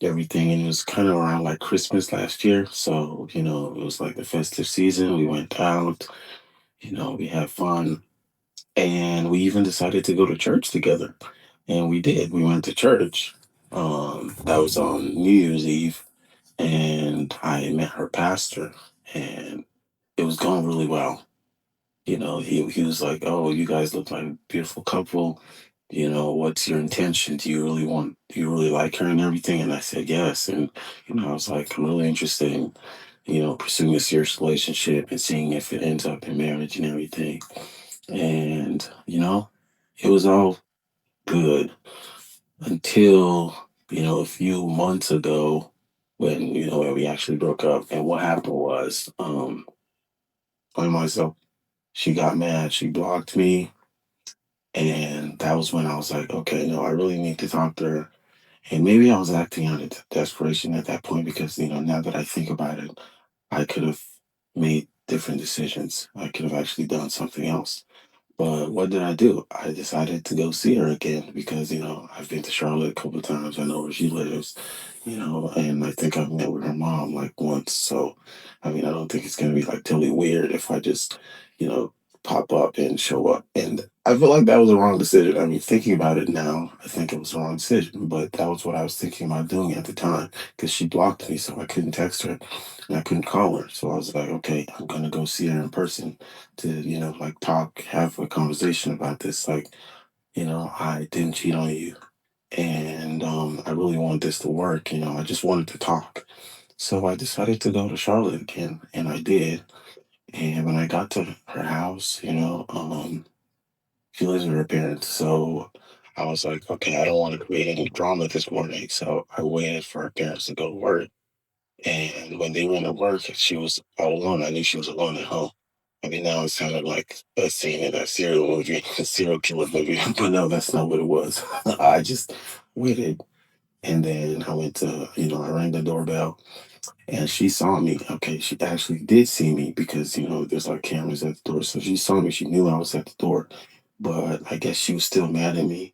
everything. And it was kind of around like Christmas last year. So, it was like the festive season. We went out, we had fun. And we even decided to go to church together. And we did. We went to church. That was on New Year's Eve. And I met her pastor. And it was going really well. He was like, "Oh, you guys look like a beautiful couple. What's your intention? Do you really like her and everything?" And I said, "Yes." And, I was like, "I'm really interested in, pursuing a serious relationship and seeing if it ends up in marriage and everything." And, it was all good until, a few months ago when we actually broke up. And what happened was, I myself, she got mad, she blocked me. And that was when I was like, okay, no, I really need to talk to her. And maybe I was acting out of desperation at that point because, now that I think about it, I could have made different decisions. I could have actually done something else. But what did I do? I decided to go see her again because, I've been to Charlotte a couple of times. I know where she lives, and I think I've met with her mom like once. So, I mean, I don't think it's going to be like totally weird if I just, you know, pop up and show up. And I feel like that was a wrong decision. I mean, thinking about it now, I think it was the wrong decision, but that was what I was thinking about doing at the time because she blocked me. So I couldn't text her and I couldn't call her. So I was like, okay, I'm going to go see her in person to, like talk, have a conversation about this. Like, I didn't cheat on you. And I really want this to work. I just wanted to talk. So I decided to go to Charlotte again, and I did. And when I got to her house, she lives with her parents. So I was like, okay, I don't want to create any drama this morning. So I waited for her parents to go to work. And when they went to work, she was all alone. I knew she was alone at home. I mean, now it sounded like a scene in a serial movie, a serial killer movie, but no, that's not what it was. I just waited, and then I went to, I rang the doorbell, and she saw me. Okay, she actually did see me because there's like cameras at the door, so she saw me. She knew I was at the door, but I guess she was still mad at me.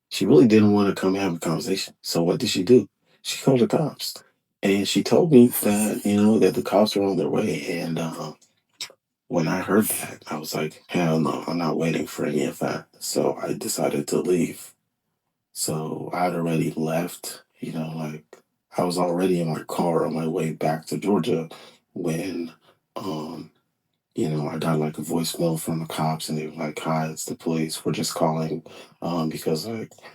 She really didn't want to come have a conversation. So what did she do? She called the cops. And she told me that, that the cops were on their way. And when I heard that, I was like, hell no, I'm not waiting for any of that. So I decided to leave. So I had already left, like I was already in my car on my way back to Georgia when um I got like a voicemail from the cops and they were like, "Hi, it's the police. We're just calling because like